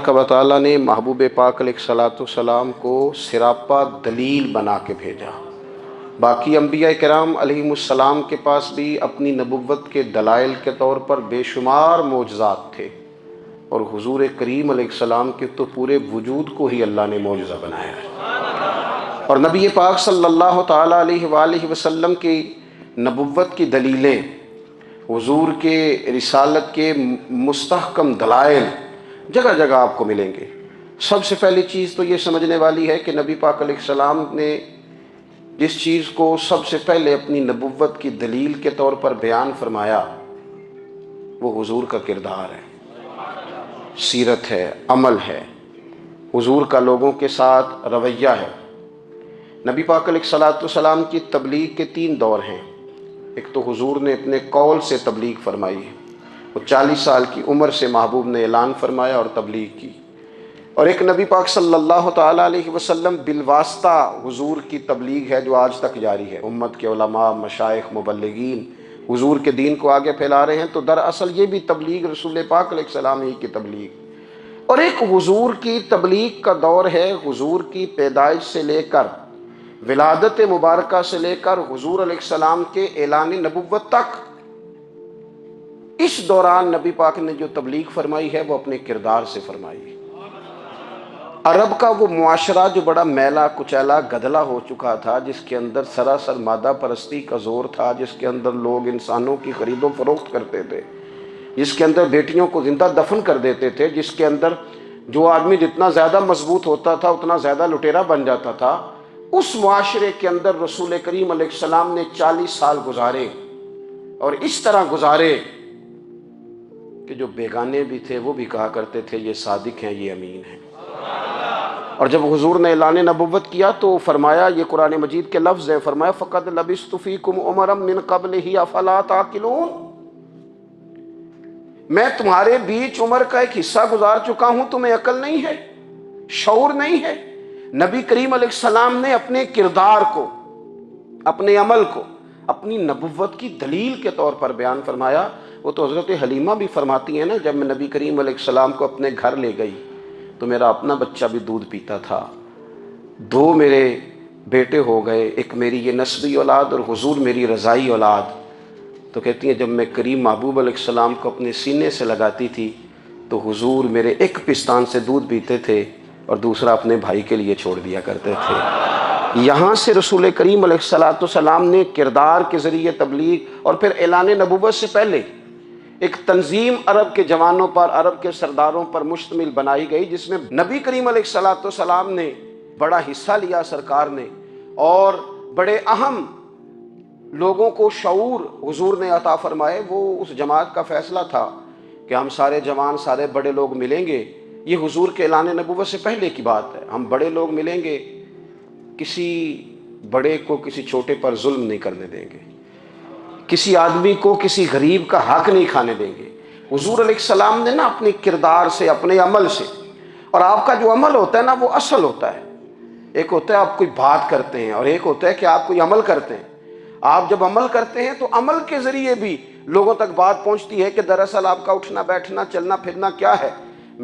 تبارک و تعالیٰ نے محبوب پاک علیہ الصلاۃ والسلام کو سراپا دلیل بنا کے بھیجا۔ باقی انبیاء کرام علیہم السلام کے پاس بھی اپنی نبوت کے دلائل کے طور پر بے شمار معجزات تھے، اور حضور کریم علیہ السلام کے تو پورے وجود کو ہی اللہ نے معجزہ بنایا ہے۔ اور نبی پاک صلی اللہ تعالیٰ علیہ وآلہ وسلم کی نبوت کی دلیلیں، حضور کے رسالت کے مستحکم دلائل جگہ جگہ آپ کو ملیں گے۔ سب سے پہلی چیز تو یہ سمجھنے والی ہے کہ نبی پاک علیہ السلام نے جس چیز کو سب سے پہلے اپنی نبوت کی دلیل کے طور پر بیان فرمایا وہ حضور کا کردار ہے، سیرت ہے، عمل ہے، حضور کا لوگوں کے ساتھ رویہ ہے۔ نبی پاک علیہ الصلاۃ والسلام کی تبلیغ کے 3 دور ہیں۔ ایک تو حضور نے اپنے قول سے تبلیغ فرمائی ہے، وہ 40 سال کی عمر سے محبوب نے اعلان فرمایا اور تبلیغ کی۔ اور ایک نبی پاک صلی اللہ تعالیٰ علیہ وسلم بالواسطہ حضور کی تبلیغ ہے جو آج تک جاری ہے۔ امت کے علماء، مشائخ، مبلغین حضور کے دین کو آگے پھیلا رہے ہیں، تو دراصل یہ بھی تبلیغ رسول پاک علیہ السلام ہی کی تبلیغ۔ اور ایک حضور کی تبلیغ کا دور ہے، حضور کی پیدائش سے لے کر ولادت مبارکہ سے لے کر حضور علیہ السلام کے اعلان نبوت تک۔ اس دوران نبی پاک نے جو تبلیغ فرمائی ہے وہ اپنے کردار سے فرمائی ہے۔ عرب کا وہ معاشرہ جو بڑا میلا کچیلا گدلا ہو چکا تھا، جس کے اندر سراسر مادہ پرستی کا زور تھا، جس کے اندر لوگ انسانوں کی خرید و فروخت کرتے تھے، جس کے اندر بیٹیوں کو زندہ دفن کر دیتے تھے، جس کے اندر جو آدمی جتنا زیادہ مضبوط ہوتا تھا اتنا زیادہ لٹیرا بن جاتا تھا، اس معاشرے کے اندر رسول کریم علیہ السلام نے 40 سال گزارے، اور اس طرح گزارے کہ جو بیگانے بھی تھے وہ بھی کہا کرتے تھے یہ صادق ہیں، یہ امین ہیں۔ اور جب حضور نے اعلان نبوت کیا تو فرمایا، یہ قرآن مجید کے لفظ ہے، فرمایا فَقَدْ لَبِثْتُ فِيكُمْ عُمَرًا مِّن قَبْلِهِ أَفَلَا تَعْقِلُونَ، میں تمہارے بیچ عمر کا ایک حصہ گزار چکا ہوں، تمہیں عقل نہیں ہے، شعور نہیں ہے۔ نبی کریم علیہ السلام نے اپنے کردار کو، اپنے عمل کو اپنی نبوت کی دلیل کے طور پر بیان فرمایا۔ وہ تو حضرت حلیمہ بھی فرماتی ہیں نا، جب میں نبی کریم علیہ السلام کو اپنے گھر لے گئی تو میرا اپنا بچہ بھی دودھ پیتا تھا، 2 میرے بیٹے ہو گئے، ایک میری یہ نسبی اولاد اور حضور میری رضائی اولاد۔ تو کہتی ہیں جب میں کریم محبوب علیہ السلام کو اپنے سینے سے لگاتی تھی تو حضور میرے ایک پستان سے دودھ پیتے تھے اور دوسرا اپنے بھائی کے لیے چھوڑ دیا کرتے تھے۔ یہاں سے رسول کریم علیہ الصلاۃ والسلام نے کردار کے ذریعے تبلیغ، اور پھر اعلان نبوت سے پہلے ایک تنظیم عرب کے جوانوں پر، عرب کے سرداروں پر مشتمل بنائی گئی، جس میں نبی کریم علیہ الصلاۃ والسلام نے بڑا حصہ لیا، سرکار نے، اور بڑے اہم لوگوں کو شعور حضور نے عطا فرمائے۔ وہ اس جماعت کا فیصلہ تھا کہ ہم سارے جوان، سارے بڑے لوگ ملیں گے، یہ حضور کے اعلان نبوت سے پہلے کی بات ہے، ہم بڑے لوگ ملیں گے، کسی بڑے کو کسی چھوٹے پر ظلم نہیں کرنے دیں گے، کسی آدمی کو کسی غریب کا حق نہیں کھانے دیں گے۔ حضور علیہ السلام نے نا اپنے کردار سے، اپنے عمل سے، اور آپ کا جو عمل ہوتا ہے نا وہ اصل ہوتا ہے، ایک ہوتا ہے آپ کوئی بات کرتے ہیں اور ایک ہوتا ہے کہ آپ کوئی عمل کرتے ہیں۔ آپ جب عمل کرتے ہیں تو عمل کے ذریعے بھی لوگوں تک بات پہنچتی ہے کہ دراصل آپ کا اٹھنا بیٹھنا چلنا پھرنا کیا ہے۔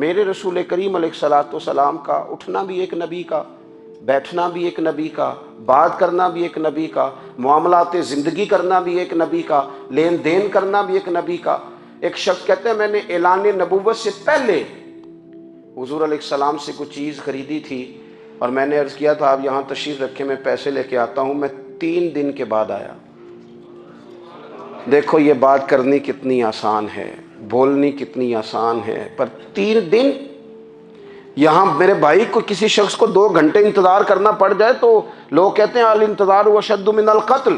میرے رسول کریم علیہ الصلاۃ والسلام کا اٹھنا بھی ایک نبی کا، بیٹھنا بھی ایک نبی کا، بات کرنا بھی ایک نبی کا، معاملات زندگی کرنا بھی ایک نبی کا، لین دین کرنا بھی ایک نبی کا۔ ایک شخص کہتے ہیں میں نے اعلان نبوت سے پہلے حضور علیہ السلام سے کچھ چیز خریدی تھی اور میں نے عرض کیا تھا آپ یہاں تشریف رکھیں، میں پیسے لے کے آتا ہوں، میں 3 دن کے بعد آیا۔ دیکھو یہ بات کرنی کتنی آسان ہے، بولنی کتنی آسان ہے، پر 3 دن یہاں میرے بھائی کو کسی شخص کو 2 گھنٹے انتظار کرنا پڑ جائے تو لوگ کہتے ہیں الانتظار اشد من القتل،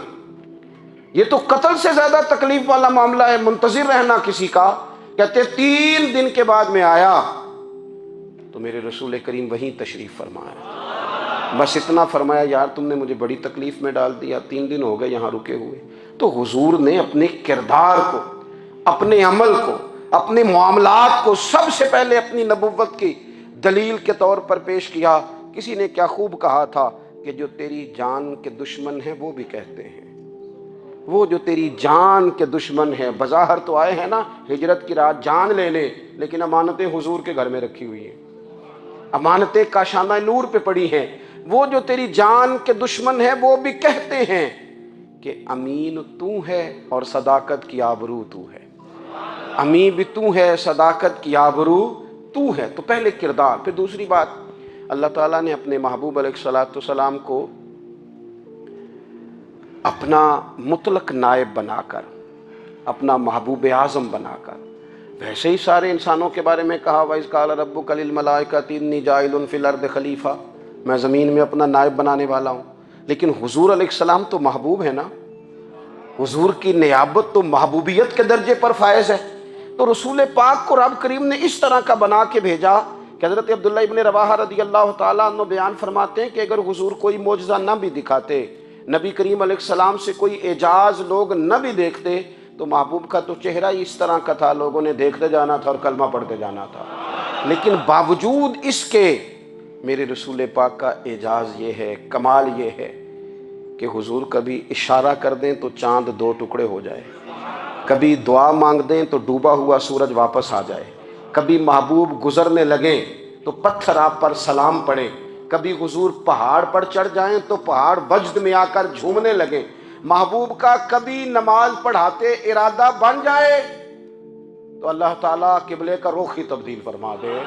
یہ تو قتل سے زیادہ تکلیف والا معاملہ ہے منتظر رہنا کسی کا۔ کہتے 3 دن کے بعد میں آیا تو میرے رسول کریم وہیں تشریف فرمایا، بس اتنا فرمایا یار تم نے مجھے بڑی تکلیف میں ڈال دیا، 3 دن ہو گئے یہاں رکے ہوئے۔ تو حضور نے اپنے کردار کو، اپنے عمل کو، اپنے معاملات کو سب سے پہلے اپنی نبوت کی دلیل کے طور پر پیش کیا۔ کسی نے کیا خوب کہا تھا کہ جو تیری جان کے دشمن ہیں وہ بھی کہتے ہیں، وہ جو تیری جان کے دشمن ہیں، بظاہر تو آئے ہیں نا ہجرت کی رات جان لے لے، لیکن امانتیں حضور کے گھر میں رکھی ہوئی ہیں، امانتیں کاشانہ نور پہ پڑی ہیں۔ وہ جو تیری جان کے دشمن ہیں وہ بھی کہتے ہیں کہ امین تو ہے اور صداقت کی آبرو تو ہے۔ امین بھی تو ہے، صداقت کی آبرو تو ہے۔ تو پہلے کردار، پھر دوسری بات، اللہ تعالیٰ نے اپنے محبوب علیہ السلام کو اپنا مطلق نائب بنا کر، اپنا محبوب اعظم بنا کر، ویسے ہی سارے انسانوں کے بارے میں کہا وَإِذْ قَالَ رَبُّكَ لِلْمَلَائِكَةِ إِنِّي جَاعِلٌ فِي الْأَرْضِ خلیفہ، میں زمین میں اپنا نائب بنانے والا ہوں۔ لیکن حضور علیہ السلام تو محبوب ہے نا، حضور کی نیابت تو محبوبیت کے درجے پر فائز ہے۔ تو رسول پاک کو رب کریم نے اس طرح کا بنا کے بھیجا کہ حضرت عبداللہ ابن رواحہ رضی اللہ تعالیٰ عنہ بیان فرماتے ہیں کہ اگر حضور کوئی معجزہ نہ بھی دکھاتے، نبی کریم علیہ السلام سے کوئی اعجاز لوگ نہ بھی دیکھتے، تو محبوب کا تو چہرہ ہی اس طرح کا تھا، لوگوں نے دیکھتے جانا تھا اور کلمہ پڑھتے جانا تھا۔ لیکن باوجود اس کے میرے رسول پاک کا اعجاز یہ ہے، کمال یہ ہے کہ حضور کبھی اشارہ کر دیں تو چاند دو ٹکڑے ہو جائے، کبھی دعا مانگ دیں تو ڈوبا ہوا سورج واپس آ جائے، کبھی محبوب گزرنے لگیں تو پتھر آپ پر سلام پڑے، کبھی حضور پہاڑ پر چڑھ جائیں تو پہاڑ وجد میں آ کر جھومنے لگیں، محبوب کا کبھی نماز پڑھاتے ارادہ بن جائے تو اللہ تعالیٰ قبلے کا رخ ہی تبدیل فرما دے۔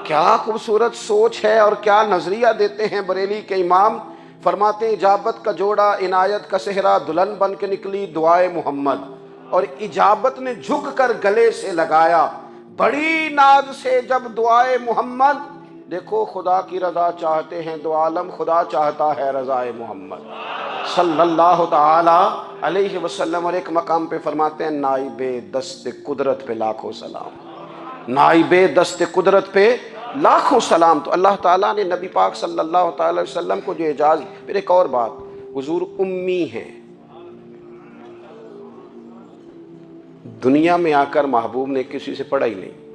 کیا خوبصورت سوچ ہے اور کیا نظریہ دیتے ہیں بریلی کے امام۔ فرماتے ہیں اجابت کا جوڑا عنایت کا صحرا، دلہن بن کے نکلی دعائے محمد، اور اجابت نے جھک کر گلے سے لگایا بڑی ناز سے جب دعائے محمد۔ دیکھو خدا کی رضا چاہتے ہیں دو عالم، خدا چاہتا ہے رضائے محمد صلی اللہ تعالی علیہ وسلم۔ اور ایک مقام پہ فرماتے ہیں نائب دست قدرت پہ لاکھوں سلام، نائب دست قدرت پہ لاکھوں سلام۔ تو اللہ تعالیٰ نے نبی پاک صلی اللہ تعالی وسلم کو جو اعجاز۔ پھر ایک اور بات، حضور امی ہیں۔ دنیا میں آ کر محبوب نے کسی سے پڑھا ہی نہیں،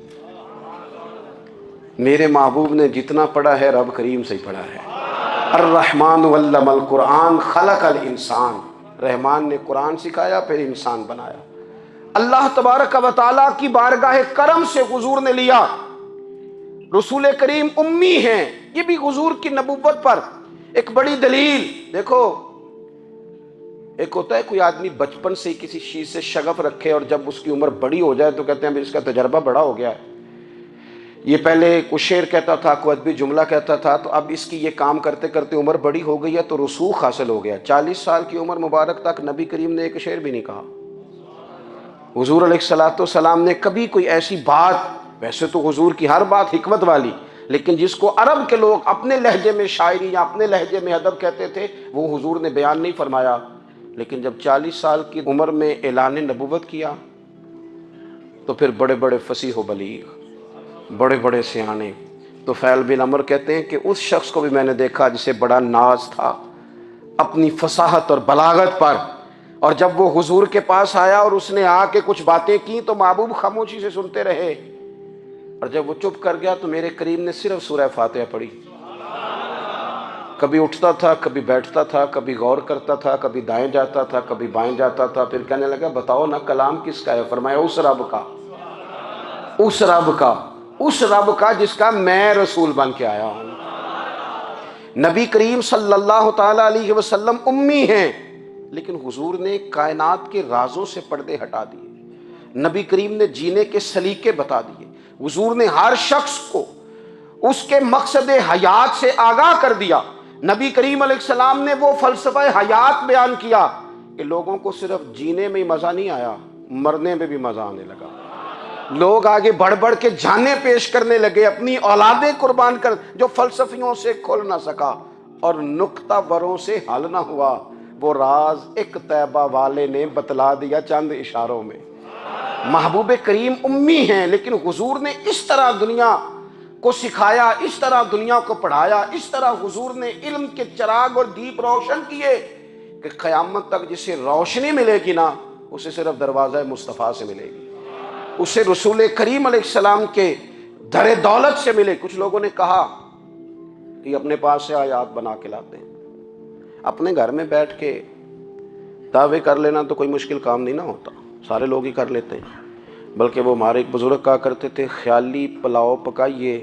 میرے محبوب نے جتنا پڑھا ہے رب کریم سے ہی پڑھا ہے۔ الرحمن علم القرآن خلق الانسان، رحمان نے قرآن سکھایا پھر انسان بنایا۔ اللہ تبارک و تعالیٰ کی بارگاہ کرم سے حضور نے لیا۔ رسول کریم امی ہیں، یہ بھی حضور کی نبوت پر ایک بڑی دلیل۔ دیکھو ایک ہوتا ہے کوئی آدمی بچپن سے ہی کسی چیز سے شغف رکھے اور جب اس کی عمر بڑی ہو جائے تو کہتے ہیں اس کا تجربہ بڑا ہو گیا ہے، یہ پہلے کوئی شعر کہتا تھا، کوئی ادبی جملہ کہتا تھا، تو اب اس کی یہ کام کرتے کرتے عمر بڑی ہو گئی ہے تو رسوخ حاصل ہو گیا۔ 40 سال کی عمر مبارک تک نبی کریم نے ایک شعر بھی نہیں کہا۔ حضور علیہ السلام نے کبھی کوئی ایسی بات، ویسے تو حضور کی ہر بات حکمت والی، لیکن جس کو عرب کے لوگ اپنے لہجے میں شاعری یا اپنے لہجے میں ادب کہتے تھے وہ حضور نے بیان نہیں فرمایا۔ لیکن جب 40 سال کی عمر میں اعلان نبوت کیا تو پھر بڑے بڑے فصیح و بلیغ، بڑے بڑے سیانے طفیل بن عمر کہتے ہیں کہ اس شخص کو بھی میں نے دیکھا جسے بڑا ناز تھا اپنی فصاحت اور بلاغت پر، اور جب وہ حضور کے پاس آیا اور اس نے آ کے کچھ باتیں کی تو محبوب خاموشی سے سنتے رہے، اور جب وہ چپ کر گیا تو میرے کریم نے صرف سورہ فاتحہ پڑھی۔ کبھی اٹھتا تھا، کبھی بیٹھتا تھا، کبھی غور کرتا تھا، کبھی دائیں جاتا تھا، کبھی بائیں جاتا تھا، پھر کہنے لگا بتاؤ نا کلام کس کا ہے؟ فرمایا اس رب کا، اس رب کا، اس رب کا جس کا میں رسول بن کے آیا ہوں۔ نبی کریم صلی اللہ تعالی علیہ وسلم امی ہیں، لیکن حضور نے کائنات کے رازوں سے پردے ہٹا دیے، نبی کریم نے جینے کے سلیقے بتا دیے، حضور نے ہر شخص کو اس کے مقصد حیات سے آگاہ کر دیا۔ نبی کریم علیہ السلام نے وہ فلسفہ حیات بیان کیا کہ لوگوں کو صرف جینے میں ہی مزہ نہیں آیا، مرنے میں بھی مزہ آنے لگا۔ لوگ آگے بڑھ بڑھ کے جانیں پیش کرنے لگے، اپنی اولادیں قربان کر، جو فلسفیوں سے کھل نہ سکا اور نکتہ وروں سے حل نہ ہوا، وہ راز ایک طیبہ والے نے بتلا دیا چند اشاروں میں۔ محبوب کریم امی ہیں، لیکن حضور نے اس طرح دنیا کو سکھایا، اس طرح دنیا کو پڑھایا، اس طرح حضور نے علم کے چراغ اور دیپ روشن کیے کہ قیامت تک جسے روشنی ملے گی نا اسے صرف دروازہ مصطفیٰ سے ملے گی، اسے رسول کریم علیہ السلام کے در دولت سے ملے۔ کچھ لوگوں نے کہا کہ اپنے پاس سے آیات بنا کے لاتے ہیں، اپنے گھر میں بیٹھ کے دعوے کر لینا تو کوئی مشکل کام نہیں نہ ہوتا، سارے لوگ ہی کر لیتے ہیں۔ بلکہ وہ ہمارے ایک بزرگ کہا کرتے تھے خیالی پلاؤ پکائیے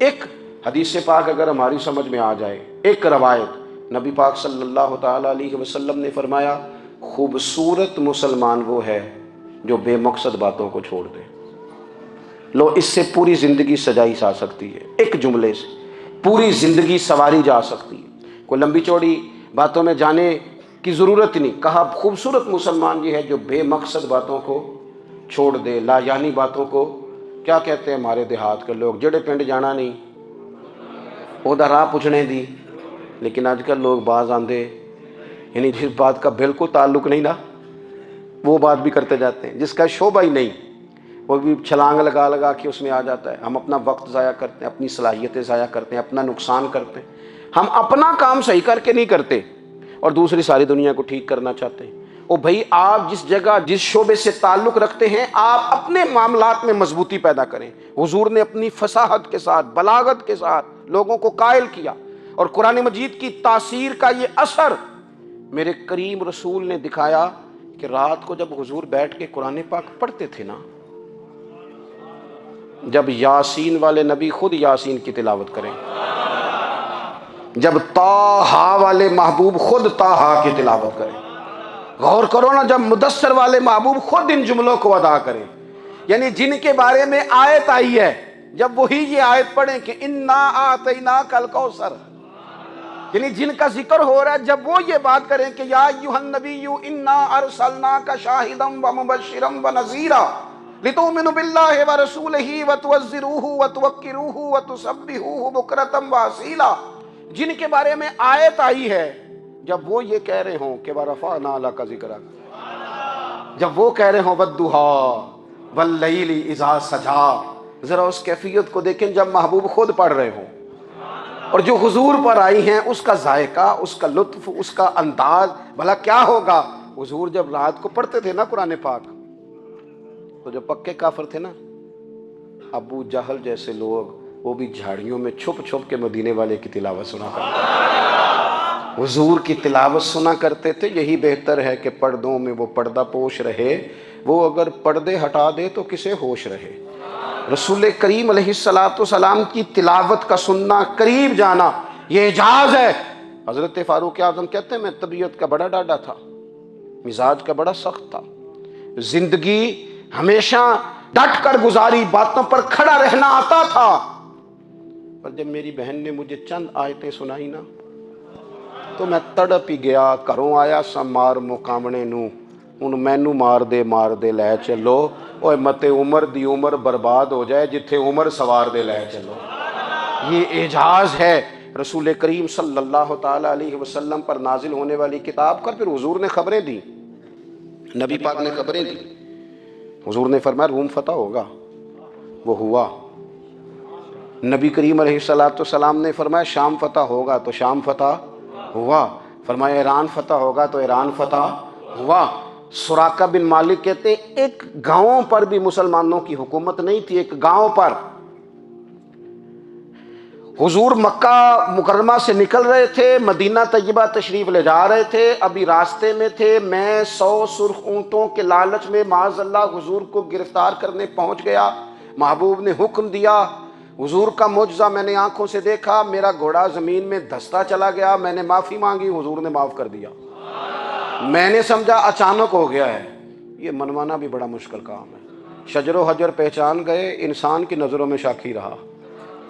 ایک حدیث پاک اگر ہماری سمجھ میں آ جائے، ایک روایت، نبی پاک صلی اللہ تعالیٰ علیہ وسلم نے فرمایا خوبصورت مسلمان وہ ہے جو بے مقصد باتوں کو چھوڑ دے۔ لو، اس سے پوری زندگی سجائی جا سکتی ہے، ایک جملے سے پوری زندگی سواری جا سکتی ہے، کوئی لمبی چوڑی باتوں میں جانے کی ضرورت نہیں۔ کہا خوبصورت مسلمان یہ ہے جو بے مقصد باتوں کو چھوڑ دے، لا یعنی باتوں کو، کیا کہتے ہیں ہمارے دیہات کے لوگ، جڑے پنڈ جانا نہیں اودا راہ پوچھنے دی۔ لیکن آج کل لوگ باز آندے، یعنی جس بات کا بالکل تعلق نہیں نا وہ بات بھی کرتے جاتے ہیں، جس کا شعبہ ہی نہیں وہ بھی چھلانگ لگا لگا کے اس میں آ جاتا ہے۔ ہم اپنا وقت ضائع کرتے ہیں، اپنی صلاحیتیں ضائع کرتے ہیں، اپنا نقصان کرتے ہیں۔ ہم اپنا کام صحیح کر کے نہیں کرتے اور دوسری ساری دنیا کو ٹھیک کرنا چاہتے ہیں۔ او بھائی، آپ جس جگہ جس شعبے سے تعلق رکھتے ہیں آپ اپنے معاملات میں مضبوطی پیدا کریں۔ حضور نے اپنی فصاحت کے ساتھ، بلاغت کے ساتھ لوگوں کو قائل کیا، اور قرآن مجید کی تاثیر کا یہ اثر میرے کریم رسول نے دکھایا کہ رات کو جب حضور بیٹھ کے قرآن پاک پڑھتے تھے نا، جب یاسین والے نبی خود یاسین کی تلاوت کریں، جب طٰہٰ والے محبوب خود طٰہٰ کی تلاوت کریں، غور کرو نا، جب مدثر والے محبوب خود ان جملوں کو ادا کریں، یعنی جن کے بارے میں آیت آئی ہے، جب وہی یہ آیت پڑھیں کہ انا اعطیناک الکوثر، یعنی جن کا ذکر ہو رہا ہے، جب وہ یہ بات کریں کہ یا ایھا النبی انا ارسلناک شاہدا ومبشرا ونذیرا لتؤمنوا باللہ ورسولہ وتعزروہ وتوقروہ وتسبحوہ بکرۃ واصیلا، جن کے بارے میں آیت آئی ہے، جب وہ یہ کہہ رہے ہوں کہ ورفعنا لک ذکرک، جب وہ کہہ رہے ہوں والضحیٰ واللیل اذا سجا، ذرا اس کیفیت کو دیکھیں جب محبوب خود پڑھ رہے ہوں، اور جو حضور پر آئی ہیں اس کا ذائقہ، اس کا لطف، اس کا انداز بھلا کیا ہوگا۔ حضور جب رات کو پڑھتے تھے نا قرآن پاک، تو جو پکے کافر تھے نا، ابو جہل جیسے لوگ، وہ بھی جھاڑیوں میں چھپ چھپ کے مدینے والے کی تلاوت سنا کرتے تھے، حضور کی تلاوت سنا کرتے تھے۔ یہی بہتر ہے کہ پردوں میں وہ پردہ پوش رہے، وہ اگر پردے ہٹا دے تو کسے ہوش رہے۔ رسول کریم علیہ السلام کی تلاوت کا سننا، قریب جانا، یہ اعجاز ہے۔ حضرت فاروق اعظم کہتے ہیں میں طبیعت کا بڑا ڈاڈا تھا، مزاج کا بڑا سخت تھا، زندگی ہمیشہ ڈٹ کر گزاری، باتوں پر کھڑا رہنا آتا تھا، پر جب میری بہن نے مجھے چند آیتیں سنائی نا تو میں تڑپ ہی گیا۔ گھروں آیا سا مار مقامنے نو، ان مینو مار دے لے چلو، اوے متے عمر دی عمر برباد ہو جائے جتھے عمر سوار دے لے چلو۔ یہ اعجاز ہے رسول کریم صلی اللہ تعالیٰ علیہ وسلم پر نازل ہونے والی کتاب کا۔ پھر حضور نے خبریں دی، نبی پاک نے خبریں دی، حضور نے فرمایا روم فتح ہوگا، وہ ہوا۔ نبی کریم علیہ السلام نے فرمایا شام فتح ہوگا، تو شام فتح ہوا۔ فرمایا ایران فتح ہوگا، تو ایران فتح ہوا۔ سراقہ بن مالک کہتے ہیں ایک گاؤں پر بھی مسلمانوں کی حکومت نہیں تھی، ایک گاؤں پر۔ حضور مکہ مکرمہ سے نکل رہے تھے، مدینہ طیبہ تشریف لے جا رہے تھے، ابھی راستے میں تھے، میں 100 سرخ اونٹوں کے لالچ میں معاذ اللہ حضور کو گرفتار کرنے پہنچ گیا۔ محبوب نے حکم دیا، حضور کا معجزہ میں نے آنکھوں سے دیکھا، میرا گھوڑا زمین میں دھستا چلا گیا، میں نے معافی مانگی، حضور نے معاف کر دیا۔ میں نے سمجھا اچانک ہو گیا ہے۔ یہ منوانا بھی بڑا مشکل کام ہے۔ شجر و حجر پہچان گئے، انسان کی نظروں میں شاکی رہا۔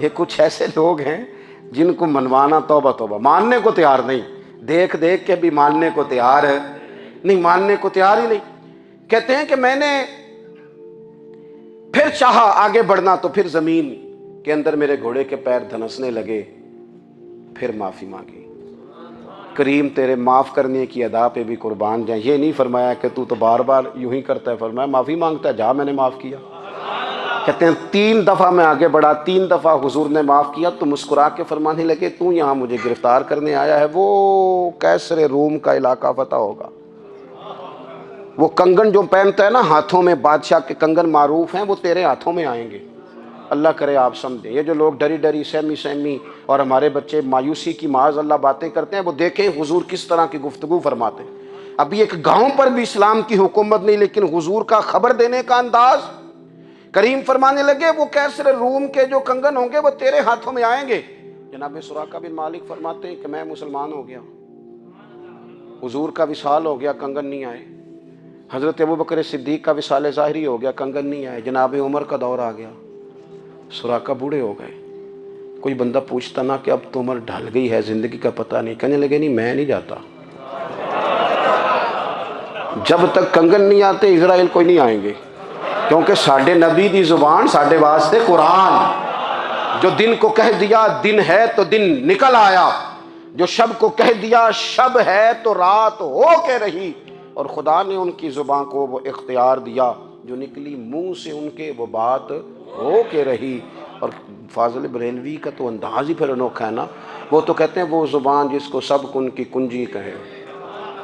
یہ کچھ ایسے لوگ ہیں جن کو منوانا توبہ توبہ، ماننے کو تیار نہیں، دیکھ دیکھ کے بھی ماننے کو تیار ہے نہیں، ماننے کو تیار ہی نہیں۔ کہتے ہیں کہ میں نے پھر چاہا آگے بڑھنا، تو پھر زمین کے اندر میرے گھوڑے کے پیر دھنسنے لگے، پھر معافی مانگی۔ کریم تیرے معاف کرنے کی ادا پہ بھی قربان جائیں۔ یہ نہیں فرمایا کہ تو بار بار یوں ہی کرتا ہے، فرمایا معافی مانگتا ہے، جا میں نے معاف کیا۔ کہتے ہیں 3 دفعہ میں آگے بڑھا، 3 دفعہ حضور نے معاف کیا، تو مسکرا کے فرمانے لگے تو یہاں مجھے گرفتار کرنے آیا ہے، وہ کیسر روم کا علاقہ فتح ہوگا۔ وہ کنگن جو پہنتا ہے نا ہاتھوں میں، بادشاہ کے کنگن معروف ہیں، وہ تیرے ہاتھوں میں آئیں گے۔ اللہ کرے آپ سمجھیں۔ یہ جو لوگ ڈری ڈری سہمی اور ہمارے بچے مایوسی کی معاذ اللہ باتیں کرتے ہیں، وہ دیکھیں حضور کس طرح کی گفتگو فرماتے ہیں۔ ابھی ایک گاؤں پر بھی اسلام کی حکومت نہیں، لیکن حضور کا خبر دینے کا انداز کریم فرمانے لگے وہ کیسر روم کے جو کنگن ہوں گے وہ تیرے ہاتھوں میں آئیں گے۔ جناب سراقہ بن مالک فرماتے ہیں کہ میں مسلمان ہو گیا، حضور کا وصال ہو گیا، کنگن نہیں آئے۔ حضرت ابوبکر صدیق کا وصال ظاہری ہو گیا، کنگن نہیں آئے۔ جناب عمر کا دور آ گیا، سراقہ بوڑھے ہو گئے۔ کوئی بندہ پوچھتا نا کہ اب تو عمر ڈھل گئی ہے، زندگی کا پتہ نہیں، کہنے لگے نہیں میں نہیں جاتا، جب تک کنگن نہیں آتے اسرائیل کوئی نہیں آئیں گے، کیونکہ ساڈے نبی دی زبان ساڈے واسطے قرآن، جو دن کو کہہ دیا دن ہے تو دن نکل آیا، جو شب کو کہہ دیا شب ہے تو رات ہو کے رہی، اور خدا نے ان کی زبان کو وہ اختیار دیا، جو نکلی منہ سے ان کے وہ بات ہو کے رہی۔ اور فاضل بریلوی کا تو انداز ہی پھر انوکھا ہے نا، وہ تو کہتے ہیں وہ زبان جس کو سب کن کی کنجی کہیں،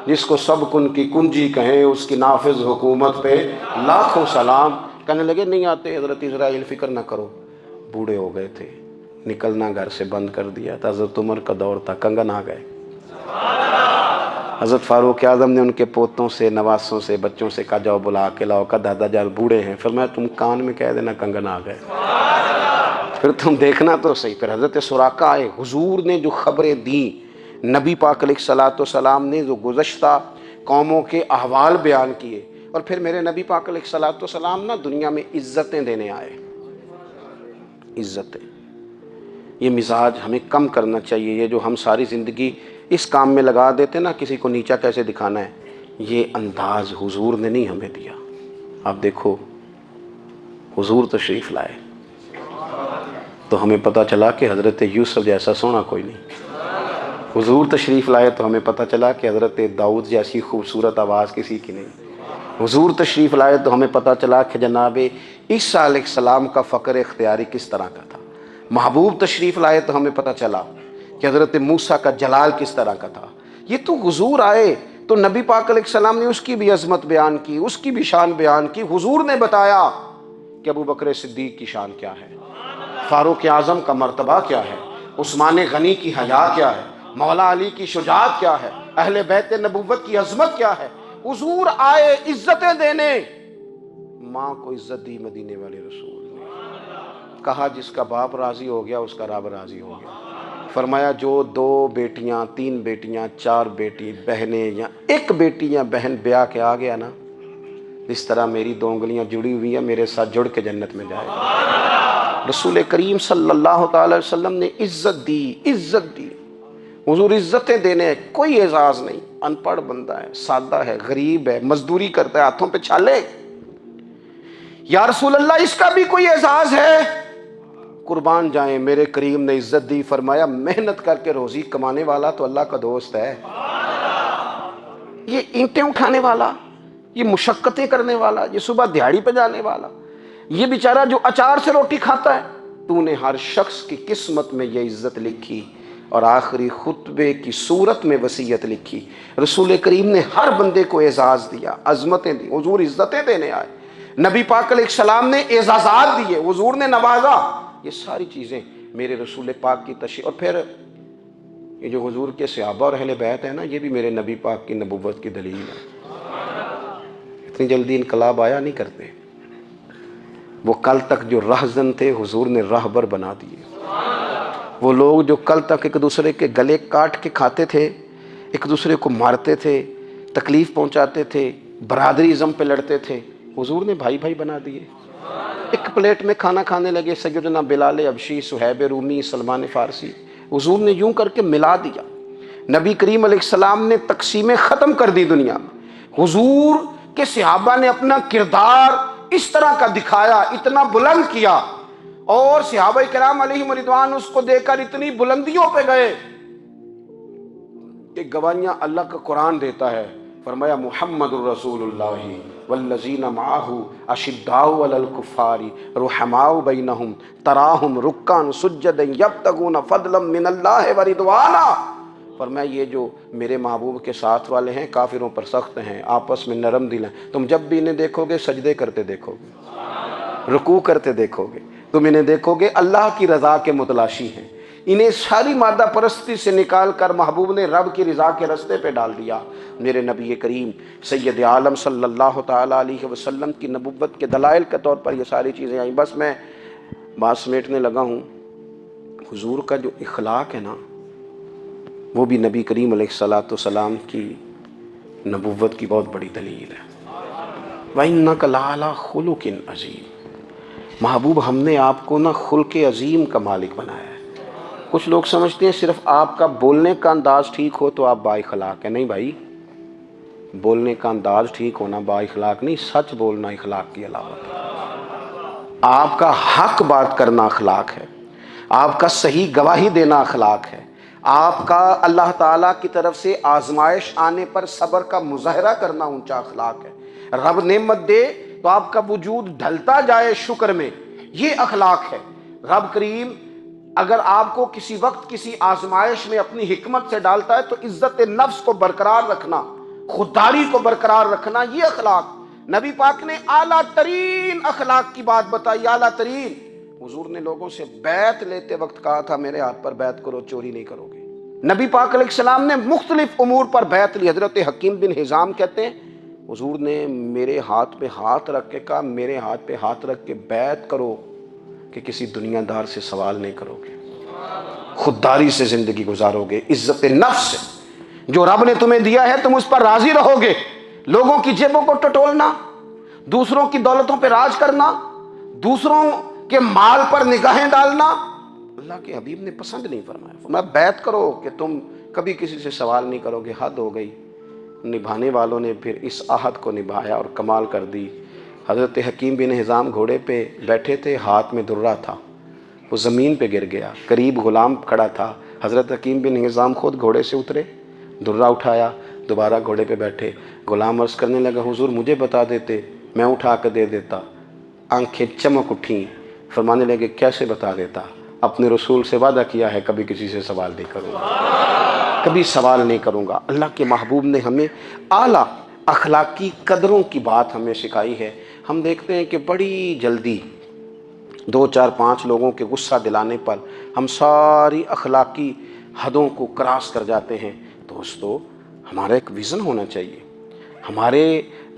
جس کو سب کن کی کنجی کہیں، اس کی نافذ حکومت پہ لاکھوں سلام۔ کہنے لگے نہیں آتے حضرت اسرائیل، فکر نہ کرو، بوڑھے ہو گئے تھے، نکلنا گھر سے بند کر دیا تھا، حضرت عمر کا دور تھا، کنگن آ گئے۔ حضرت فاروق اعظم نے ان کے پوتوں سے، نواسوں سے، بچوں سے کہا جاؤ بلا کے لاؤ، کہا دادا جان بوڑھے ہیں، فرمایا تم کان میں کہہ دینا کنگن آ گئے، پھر تم دیکھنا تو صحیح۔ پھر حضرت سراقہ آئے، حضور نے جو خبریں دیں، نبی پاک علیہ الصلوۃ والسلام نے جو گزشتہ قوموں کے احوال بیان کیے، اور پھر میرے نبی پاک علیہ الصلوۃ والسلام نا دنیا میں عزتیں دینے آئے، عزتیں۔ یہ مزاج ہمیں کم کرنا چاہیے، یہ جو ہم ساری زندگی اس کام میں لگا دیتے نا کسی کو نیچا کیسے دکھانا ہے، یہ انداز حضور نے نہیں ہمیں دیا۔ آپ دیکھو حضور تشریف لائے تو ہمیں پتہ چلا کہ حضرت یوسف جیسا سونا کوئی نہیں، حضور تشریف لائے تو ہمیں پتہ چلا کہ حضرت داؤد جیسی خوبصورت آواز کسی کی نہیں، حضور تشریف لائے تو ہمیں پتہ چلا کہ جناب عیسیٰ علیہ السلام کا فقر اختیاری کس طرح کا تھا، محبوب تشریف لائے تو ہمیں پتہ چلا کہ حضرت موسیٰ کا جلال کس طرح کا تھا۔ یہ تو حضور آئے تو نبی پاک علیہ السلام نے اس کی بھی عظمت بیان کی، اس کی بھی شان بیان کی، حضور نے بتایا کہ ابوبکر صدیق کی شان کیا ہے، فاروق اعظم کا مرتبہ کیا ہے، عثمان غنی کی حیا کیا ہے، مولا علی کی شجاعت کیا ہے، اہل بیت نبوت کی عظمت کیا ہے۔ حضور آئے عزتیں دینے، ماں کو عزت دی مدینے والے رسول نے، کہا جس کا باپ راضی ہو گیا اس کا رب راضی ہو گیا۔ فرمایا جو 2 بیٹیاں 3 بیٹیاں 4 بیٹی بہنیں یا ایک بیٹی یا بہن بیاہ کے آ گیا نا، اس طرح میری 2 انگلیاں جڑی ہوئی ہیں، میرے ساتھ جڑ کے جنت میں جائے گا۔ رسول کریم صلی اللہ تعالی وسلم نے عزت دی، عزت دی۔ حضور عزتیں دینے، کوئی اعزاز نہیں، ان پڑھ بندہ ہے، سادہ ہے، غریب ہے، مزدوری کرتا ہے، ہاتھوں پہ چھالے، یا رسول اللہ اس کا بھی کوئی اعزاز ہے؟ قربان جائیں، میرے کریم نے عزت دی، فرمایا محنت کر کے روزی کمانے والا تو اللہ کا دوست ہے، یہ اینٹیں اٹھانے والا، یہ مشقتیں کرنے والا، یہ صبح دیہڑی پہ جانے والا، یہ بیچارہ جو اچار سے روٹی کھاتا ہے، تو نے ہر شخص کی قسمت میں یہ عزت لکھی، اور آخری خطبے کی صورت میں وصیت لکھی۔ رسول کریم نے ہر بندے کو اعزاز دیا، عظمتیں دی، حضور عزتیں دینے آئے، نبی پاک علیہ السلام نے اعزازات دیے، حضور نے نوازا۔ یہ ساری چیزیں میرے رسول پاک کی تشریح، اور پھر یہ جو حضور کے صحابہ اور اہل بیت ہیں نا، یہ بھی میرے نبی پاک کی نبوت کی دلیل ہے۔ اتنی جلدی انقلاب آیا نہیں کرتے، وہ کل تک جو رہزن تھے حضور نے راہبر بنا دیے، وہ لوگ جو کل تک ایک دوسرے کے گلے کاٹ کے کھاتے تھے، ایک دوسرے کو مارتے تھے، تکلیف پہنچاتے تھے، برادری ازم پہ لڑتے تھے، حضور نے بھائی بھائی بنا دیے، ایک پلیٹ میں کھانا کھانے لگے، سیدنا بلال حبشی، صہیب رومی، سلمان فارسی، حضور نے یوں کر کے ملا دیا۔ نبی کریم علیہ السلام نے تقسیمیں ختم کر دی دنیا میں، حضور کے صحابہ نے اپنا کردار اس طرح کا دکھایا، اتنا بلند کیا، اور صحابہ کرام علیہم رضوان اس کو دیکھ کر اتنی بلندیوں پہ گئے کہ گواہیاں اللہ کا قرآن دیتا ہے۔ فرمایا محمد الرسول اللہ والذین معہ اشداء علی الکفار رحماء بینہم تراہم رکعا سجدا یبتغون فضلا من اللہ ورضوانا۔ فرمایا یہ جو میرے محبوب کے ساتھ والے ہیں کافروں پر سخت ہیں، آپس میں نرم دل ہیں، تم جب بھی انہیں دیکھو گے سجدے کرتے دیکھو گے، رکوع کرتے دیکھو گے، تم انہیں دیکھو گے اللہ کی رضا کے متلاشی ہیں۔ انہیں ساری مادہ پرستی سے نکال کر محبوب نے رب کی رضا کے راستے پہ ڈال دیا۔ میرے نبی کریم سید عالم صلی اللہ تعالیٰ علیہ وسلم کی نبوت کے دلائل کے طور پر یہ ساری چیزیں آئیں۔ بس میں بات سمیٹنے لگا ہوں۔ حضور کا جو اخلاق ہے نا، وہ بھی نبی کریم علیہ الصلوۃ والسلام کی نبوت کی بہت بڑی دلیل ہے۔ وَإِنَّكَ لَعَلَىٰ خُلُقٍ عَظِيمٍ، محبوب ہم نے آپ کو نا خلق عظیم کا مالک بنایا ہے۔ کچھ لوگ سمجھتے ہیں صرف آپ کا بولنے کا انداز ٹھیک ہو تو آپ با اخلاق ہیں۔ نہیں بھائی، بولنے کا انداز ٹھیک ہونا با اخلاق نہیں، سچ بولنا اخلاق کی علامت ہے۔ آپ کا حق بات کرنا اخلاق ہے، آپ کا صحیح گواہی دینا اخلاق ہے، آپ کا اللہ تعالیٰ کی طرف سے آزمائش آنے پر صبر کا مظاہرہ کرنا اونچا اخلاق ہے۔ رب نعمت دے تو آپ کا وجود ڈھلتا جائے شکر میں، یہ اخلاق ہے۔ رب کریم اگر آپ کو کسی وقت کسی آزمائش میں اپنی حکمت سے ڈالتا ہے تو عزت نفس کو برقرار رکھنا، خودداری کو برقرار رکھنا، یہ اخلاق۔ نبی پاک نے اعلیٰ ترین اخلاق کی بات بتائی، اعلیٰ ترین۔ حضور نے لوگوں سے بیعت لیتے وقت کہا تھا میرے ہاتھ پر بیعت کرو، چوری نہیں کرو گے۔ نبی پاک علیہ السلام نے مختلف امور پر بیعت لی۔ حضرت حکیم بن حزام کہتے ہیں حضور نے میرے ہاتھ پہ ہاتھ رکھ کے کہا میرے ہاتھ پہ ہاتھ رکھ کے بیعت کرو کہ کسی دنیا دار سے سوال نہیں کرو گے، خودداری سے زندگی گزارو گے، عزت نفس سے، جو رب نے تمہیں دیا ہے تم اس پر راضی رہو گے۔ لوگوں کی جیبوں کو ٹٹولنا، دوسروں کی دولتوں پہ راج کرنا، دوسروں کے مال پر نگاہیں ڈالنا اللہ کے حبیب نے پسند نہیں فرمایا۔ فرمایا بیعت کرو کہ تم کبھی کسی سے سوال نہیں کرو گے۔ حد ہو گئی۔ نبھانے والوں نے پھر اس عہد کو نبھایا اور کمال کر دی۔ حضرت حکیم بن حزام گھوڑے پہ بیٹھے تھے، ہاتھ میں درہ تھا، وہ زمین پہ گر گیا، قریب غلام کھڑا تھا۔ حضرت حکیم بن حزام خود گھوڑے سے اترے، درہ اٹھایا، دوبارہ گھوڑے پہ بیٹھے۔ غلام عرض کرنے لگا حضور مجھے بتا دیتے، میں اٹھا کے دے دیتا۔ آنکھیں چمک اٹھیں، فرمانے لگے کیسے بتا دیتا؟ اپنے رسول سے وعدہ کیا ہے کبھی کسی سے سوال نہیں کروں گا، کبھی سوال نہیں کروں گا۔ اللہ کے محبوب نے ہمیں اعلیٰ اخلاقی قدروں کی بات ہمیں سکھائی ہے۔ ہم دیکھتے ہیں کہ بڑی جلدی 2 4 5 لوگوں کے غصہ دلانے پر ہم ساری اخلاقی حدوں کو کراس کر جاتے ہیں۔ دوستو ہمارا ایک ویژن ہونا چاہیے، ہمارے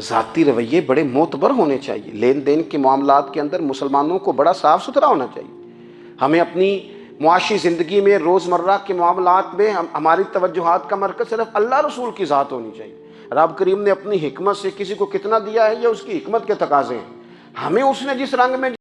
ذاتی رویے بڑے معتبر ہونے چاہیے، لین دین کے معاملات کے اندر مسلمانوں کو بڑا صاف ستھرا ہونا چاہیے۔ ہمیں اپنی معاشی زندگی میں روزمرہ کے معاملات میں ہماری توجہات کا مرکز صرف اللہ رسول کی ذات ہونی چاہیے۔ رب کریم نے اپنی حکمت سے کسی کو کتنا دیا ہے یہ اس کی حکمت کے تقاضے ہیں۔ ہمیں اس نے جس رنگ میں